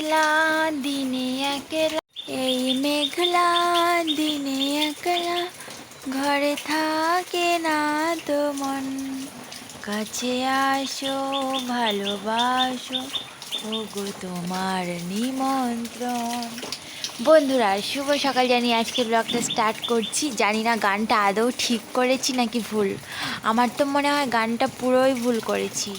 মেঘলা দিনে একলা, এই মেঘলা দিনে একলা, ঘরে থাকে না তো মন, কাছে আসো ভালোবাসো, ওগো তোমার নিমন্ত্রণ। বন্ধুরা শুভ সকাল জানিয়ে আজকে ব্লগটা স্টার্ট করছি। জানি না গানটা আদৌ ঠিক করেছি নাকি ভুল। আমার তো মনে হয় গানটা পুরোই ভুল করেছি।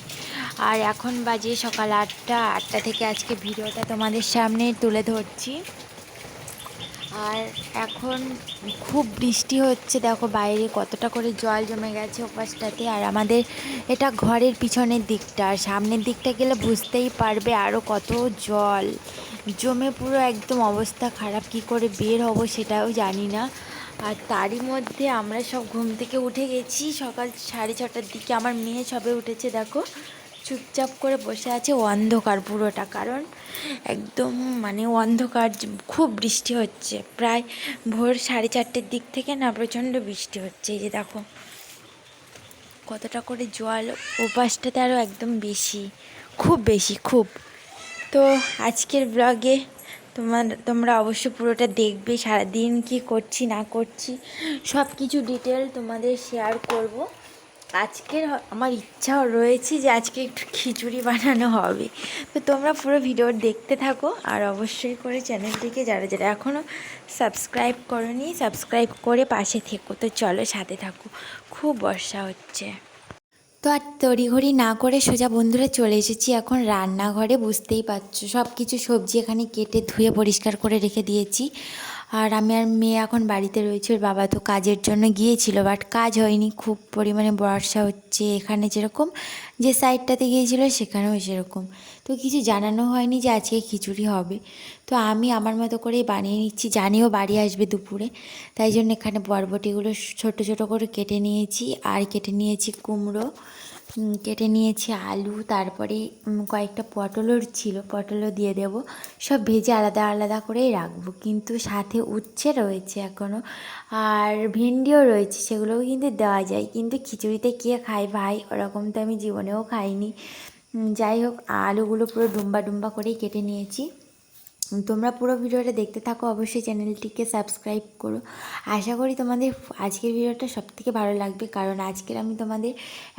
আর এখন বাজে সকাল 8টা থেকে আজকে ভিডিওটা তোমাদের সামনে তুলে ধরছি। আর এখন খুব বৃষ্টি হচ্ছে, দেখো বাইরে কতটা করে জল জমে গেছে ওপাশটাতে। আর আমাদের এটা ঘরের পিছনের দিকটা, আর সামনের দিকটা গেলে বুঝতেই পারবে আরও কত জল জমে পুরো একদম অবস্থা খারাপ। কি করে বের হব সেটাও জানি না। আর তারই মধ্যে আমরা সব ঘুম থেকে উঠে গেছি সকাল 6:30টার দিকে। আমার মেয়ে সবে উঠেছে, দেখো চুপচাপ করে বসে আছে, অন্ধকার পুরোটা। কারণ একদম মানে অন্ধকার, খুব বৃষ্টি হচ্ছে। প্রায় ভোর 4:30টার দিক থেকে না প্রচণ্ড বৃষ্টি হচ্ছে। এই যে দেখো কতটা করে জল, ওপাশটাতে আরও একদম বেশি, খুব বেশি খুব। তো আজকের ব্লগে তোমরা অবশ্য পুরোটা দেখবে। সারাদিন কি করছি না করছি সব কিছু ডিটেল তোমাদের শেয়ার করব। আজকের আমার ইচ্ছাও রয়েছে যে আজকে একটু খিচুড়ি বানানো হবে। তো তোমরা পুরো ভিডিও দেখতে থাকো। আর অবশ্যই করে চ্যানেলটিকে যারা যারা এখনও সাবস্ক্রাইব করোনি সাবস্ক্রাইব করে পাশে থেকো। তো চলো সাথে থাকো। খুব বর্ষা হচ্ছে। তো আর তড়িঘড়ি না করে সোজা বন্ধুরা চলে এসেছি এখন রান্নাঘরে। বুঝতেই পারছো সব কিছু সবজি এখানে কেটে ধুয়ে পরিষ্কার করে রেখে দিয়েছি। আর আমি আর মেয়ে এখন বাড়িতে রয়েছে। ওর বাবা তো কাজের জন্য গিয়েছিল, বাট কাজ হয়নি, খুব পরিমাণে বর্ষা হচ্ছে। এখানে যেরকম যে সাইডটাতে গিয়েছিল সেখানেও সেরকম। তো কিছু জানানো হয়নি যে আজকে খিচুড়ি হবে। তো আমি আমার মতো করেই বানিয়ে নিচ্ছি। জানিও বাড়ি আসবে দুপুরে, তাই জন্য এখানে বরবটিগুলো ছোট ছোট করে কেটে নিয়েছি। আর কেটে নিয়েছি কুমড়ো, কেটে নিয়েছি আলু, তারপরে কয়েকটা পটলও ছিল, পটলও দিয়ে দেব। সব ভেজে আলাদা আলাদা করেই রাখবো। কিন্তু সাথে উচ্ছে রয়েছে এখনও, আর ভেন্ডিও রয়েছে, সেগুলোও কিন্তু দেওয়া যায়। কিন্তু খিচুড়িতে কে খায় ভাই, ওরকম তো আমি জীবনেও খাইনি। যাই হোক, আলুগুলো পুরো ডুম্বা ডুম্বা করেই কেটে নিয়েছি। তোমরা পুরো ভিডিওটা দেখতে থাকো, অবশ্যই চ্যানেলটিকে সাবস্ক্রাইব করো। আশা করি তোমাদের আজকের ভিডিওটা সবথেকে ভালো লাগবে, কারণ আজকের আমি তোমাদের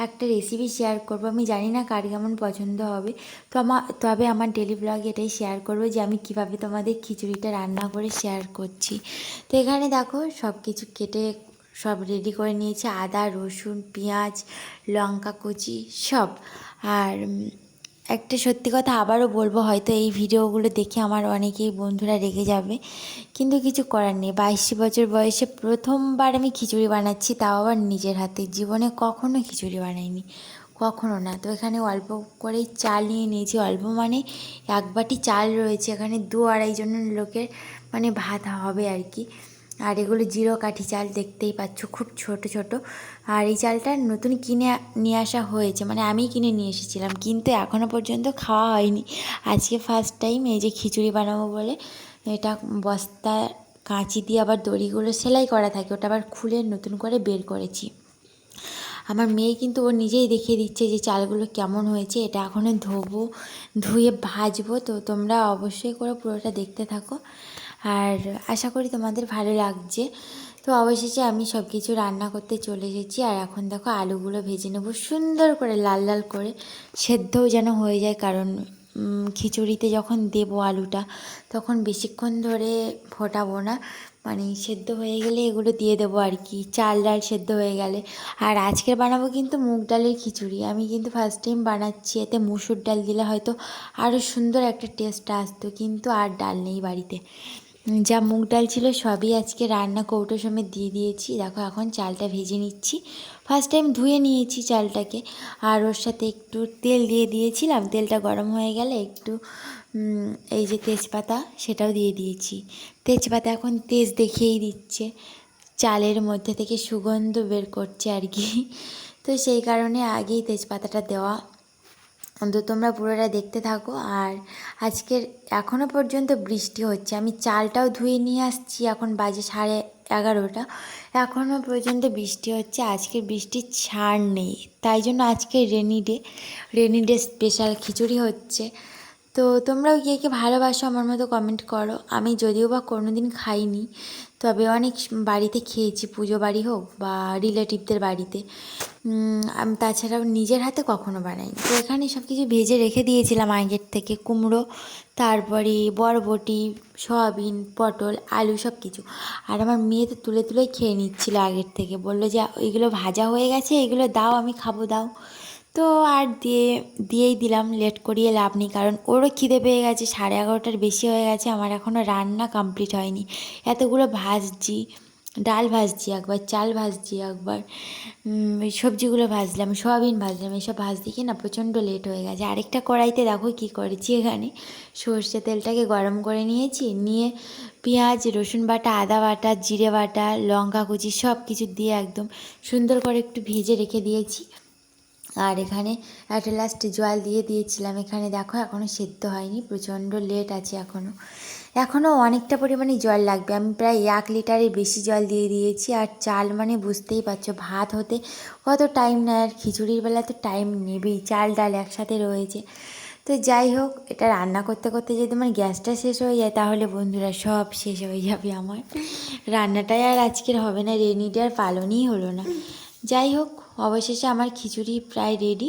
একটা রেসিপি শেয়ার করব। আমি জানি না কার কেমন পছন্দ হবে, তবে আমার ডেলি ব্লগে এটাই শেয়ার করবো যে আমি কিভাবে তোমাদের খিচুড়িটা রান্না করে শেয়ার করছি। তো এখানে দেখো সব কিছু কেটে সব রেডি করে নিয়েছি, আদা রসুন পেঁয়াজ লঙ্কা কুচি সব। আর একটা সত্যি কথা আবারও বলবো, হয়তো এই ভিডিওগুলো দেখে আমার অনেকেই বন্ধুরা রেগে যাবে, কিন্তু কিছু করার নেই। 22 বছর বয়সে প্রথমবার আমি খিচুড়ি বানাচ্ছি, তাও আবার নিজের হাতে। জীবনে কখনো খিচুড়ি বানাইনি, কখনো না। তো এখানে অল্প করেই চাল নিয়ে নিয়েছি, অল্প মানে 1 বাটি চাল রয়েছে এখানে। 2-2.5 জনের লোকের মানে ভাত হবে আর কি। আর এগুলো জিরো কাঠি চাল, দেখতেই পাচ্ছ খুব ছোট ছোট। আর এই চালটা নতুন কিনে নিয়ে আসা হয়েছে, মানে আমি কিনে নিয়ে এসেছিলাম, কিন্তু এখনও পর্যন্ত খাওয়া হয়নি। আজকে ফার্স্ট টাইম এই যে খিচুড়ি বানাবো বলে এটা বস্তা কাঁচি দিয়ে আবার দড়িগুলো সেলাই করা থাকে, ওটা আবার খুলে নতুন করে বের করেছি। আমার মেয়ে কিন্তু ও নিজেই দেখিয়ে দিচ্ছে যে চালগুলো কেমন হয়েছে। এটা এখনও ধুয়ে ভাজবো। তো তোমরা অবশ্যই করে পুরোটা দেখতে থাকো, আর আশা করি তোমাদের ভালো লাগছে। তো অবশেষে আমি সব কিছু রান্না করতে চলে এসেছি। আর এখন দেখো আলুগুলো ভেজে নেবো সুন্দর করে, লাল লাল করে, সেদ্ধও যেন হয়ে যায়। কারণ খিচুড়িতে যখন দেবো আলুটা তখন বেশিক্ষণ ধরে ফোটাবো না, মানে সেদ্ধ হয়ে গেলে এগুলো দিয়ে দেবো আর কি, চাল ডাল সেদ্ধ হয়ে গেলে। আর আজকের বানাবো কিন্তু মুগ ডালের খিচুড়ি। আমি কিন্তু ফার্স্ট টাইম বানাচ্ছি। এতে মুসুর ডাল দিলে হয়তো আরও সুন্দর একটা টেস্ট আসতো, কিন্তু আর ডাল নেই বাড়িতে। যা মুগ ডাল ছিল সবই আজকে রান্না কৌটো সমেত দিয়ে দিয়েছি। দেখো এখন চালটা ভেজে নিচ্ছি। ফার্স্ট টাইম ধুয়ে নিয়েছি চালটাকে, আর ওর সাথে একটু তেল দিয়ে দিয়েছিলাম। তেলটা গরম হয়ে গেলে একটু এই যে তেজপাতা সেটাও দিয়ে দিয়েছি। তেজপাতা এখন তেজ দেখিয়েই দিচ্ছে, চালের মধ্যে থেকে সুগন্ধ বের করছে আর কি। তো সেই কারণে আগেই তেজপাতাটা দেওয়া। তো তোমরা পুরোটা দেখতে থাকো। আর আজকের এখনও পর্যন্ত বৃষ্টি হচ্ছে। আমি চালটাও ধুয়ে নিয়ে আসছি, এখন বাজে 11:30, এখনও পর্যন্ত বৃষ্টি হচ্ছে। আজকের বৃষ্টির ছাড় নেই, তাই জন্য আজকে রেনি ডে স্পেশাল খিচুড়ি হচ্ছে। তো তোমরাও কে কে ভালোবাসো আমার মতো কমেন্ট করো। আমি যদিও বা কোনো দিন খাইনি, তবে অনেক বাড়িতে খেয়েছি, পুজো বাড়ি হোক বা রিলেটিভদের বাড়িতে। আমি তাছাড়াও নিজের হাতে কখনো বানাইনি। তো এখানে সব কিছু ভেজে রেখে দিয়েছিলাম আগের থেকে, কুমড়ো, তারপরে বরবটি, সয়াবিন, পটল, আলু সব কিছু। আর আমার মেয়ে তো তুলে তুলে খেয়ে নিচ্ছিলো আগের থেকে, বললো যে এগুলো ভাজা হয়ে গেছে, এগুলো দাও, আমি খাবো, দাও। তো আর দিয়েই দিলাম, লেট করিয়ে লাভ নেই, কারণ ওরও খিদে পেয়ে গেছে, 11:30টার বেশি হয়ে গেছে। আমার এখনও রান্না কমপ্লিট হয়নি। এতগুলো ভাজছি, ডাল ভাজছি একবার, চাল ভাজছি একবার, সবজিগুলো ভাজলাম, সয়াবিন ভাজলাম, এসব ভাজতে কি না প্রচণ্ড লেট হয়ে গেছে। আরেকটা কড়াইতে দেখো কি করেছি, এখানে সর্ষে তেলটাকে গরম করে নিয়েছি, নিয়ে পেঁয়াজ, রসুন বাটা, আদা বাটা, জিরে বাটা, লঙ্কা কুচি সব কিছু দিয়ে একদম সুন্দর করে একটু ভেজে রেখে দিয়েছি। আর এখানে একটা লাস্টে জল দিয়ে দিয়েছিলাম। এখানে দেখো এখনও সেদ্ধ হয়নি, প্রচণ্ড লেট আছে এখনও অনেকটা পরিমাণে জল লাগবে। আমি প্রায় 1 লিটারের বেশি জল দিয়ে দিয়েছি। আর চাল মানে বুঝতেই পারছো ভাত হতে কত টাইম নেয়, আর খিচুড়ির বেলা তো টাইম নেবেই, চাল ডাল একসাথে রয়েছে। তো যাই হোক, এটা রান্না করতে করতে যদি আমার গ্যাসটা শেষ হয়ে যায়, তাহলে বন্ধুরা সব শেষ হয়ে যাবে আমার। রান্নাটাই আর আজকের হবে না, রেনি ডে আর পালনই হলো না। যাই হোক, অবশেষে আমার খিচুড়ি প্রায় রেডি।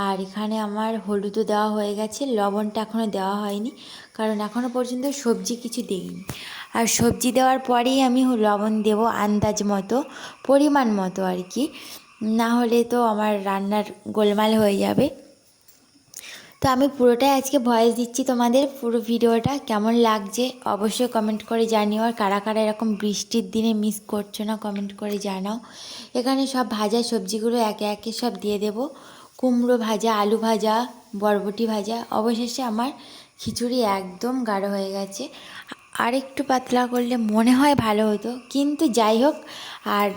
আর এখানে আমার হলুদও দেওয়া হয়ে গেছে, লবণটা এখনও দেওয়া হয়নি, কারণ এখনও পর্যন্ত সবজি কিছু দিইনি। আর সবজি দেওয়ার পরেই আমি লবণ দেব আন্দাজ মতো, পরিমাণ মতো আর কি, না হলে তো আমার রান্নার গোলমাল হয়ে যাবে। তো আমি পুরোটাই আজকে ভয়েস দিচ্ছি তোমাদের। পুরো ভিডিওটা কেমন লাগছে অবশ্যই কমেন্ট করে জানিও। আর কারা কারা এরকম বৃষ্টির দিনে মিস করছো না কমেন্ট করে জানাও। এখানে সব ভাজা সবজিগুলো একে একে সব দিয়ে দেব, কুমড়ো ভাজা, আলু ভাজা, বরবটি ভাজা। অবশেষে আমার খিচুড়ি একদম গাঢ় হয়ে গেছে। আর একটু পাতলা করলে মনে হয় ভালো হতো, কিন্তু যাই হোক। আর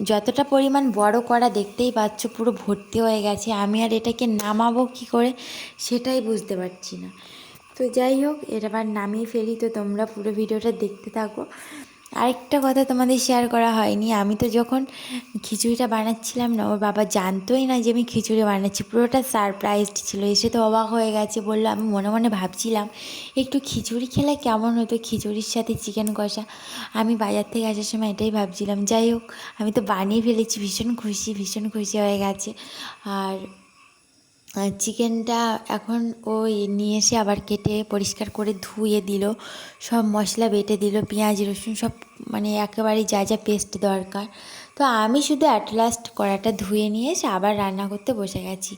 যতটা পরিমাণ বড় করা দেখতেই পাচ্ছ, পুরো ভর্তি হয়ে গেছে। আমি আর এটাকে নামাবো কী করে সেটাই বুঝতে পারছি না। তো যাই হোক, এবার নামিয়ে ফেলি। তো তোমরা পুরো ভিডিওটা দেখতে থাকো। আরেকটা কথা তোমাদের শেয়ার করা হয়নি, আমি তো যখন খিচুড়িটা বানাচ্ছিলাম না, ওর বাবা জানতোই না যে আমি খিচুড়ি বানাচ্ছি, পুরোটা সারপ্রাইজড ছিল। এসে তো অবাক হয়ে গেছে, বললো। আমি মনে মনে ভাবছিলাম একটু খিচুড়ি খেলে কেমন হতো, খিচুড়ির সাথে চিকেন কষা। আমি বাজার থেকে আসার সময় এটাই ভাবছিলাম। যাই হোক, আমি তো বানিয়ে ফেলেছি, ভীষণ খুশি হয়ে গেছে। আর চিকেনটা এখন ও নিয়ে এসে আবার কেটে পরিষ্কার করে ধুয়ে দিল, সব মশলা বেটে দিল, পেঁয়াজ রসুন সব, মানে একেবারে যা যা পেস্ট দরকার। তো আমি শুধু অ্যাট লাস্ট কড়াটা ধুয়ে নিয়ে এসে আবার রান্না করতে বসে গেছি।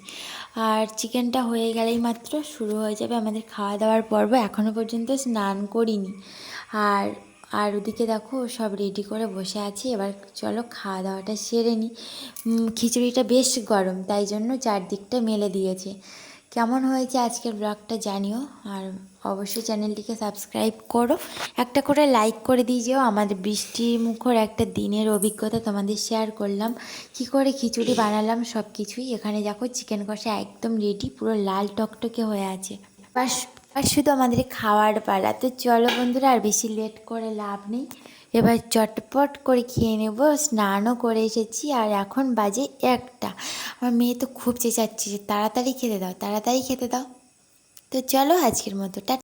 আর চিকেনটা হয়ে গেলেই মাত্র শুরু হয়ে যাবে আমাদের খাওয়া দাওয়ার পর্ব। এখনও পর্যন্ত স্নান করিনি। আর আর ওদিকে দেখো সব রেডি করে বসে আছি। এবার চলো খাওয়া দাওয়াটা সেরে নিই। খিচুড়িটা বেশ গরম, তাই জন্য চারদিকটা মেলে দিয়েছে। কেমন হয়েছে আজকের ব্লগটা জানিও। আর অবশ্যই চ্যানেলটিকে সাবস্ক্রাইব করো, একটা করে লাইক করে দিয়ে যেও। আমাদের বৃষ্টি মুখর একটা দিনের অভিজ্ঞতা তোমাদের শেয়ার করলাম, কি করে খিচুড়ি বানালাম সব কিছুই। এখানে দেখো চিকেন কষা একদম রেডি, পুরো লাল টকটকে হয়ে আছে। আর শুধু আমাদের খাওয়ার পালা। তো চলো বন্ধুরা, আর বেশি লেট করে লাভ নেই, এবার চটপট করে খেয়ে নেব। স্নানও করে এসেছি, আর এখন বাজে 1টা। আমার মেয়ে তো খুব চেঁচাচ্ছে যে তাড়াতাড়ি খেতে দাও, তাড়াতাড়ি খেতে দাও। তো চলো আজকের মতো টাটা।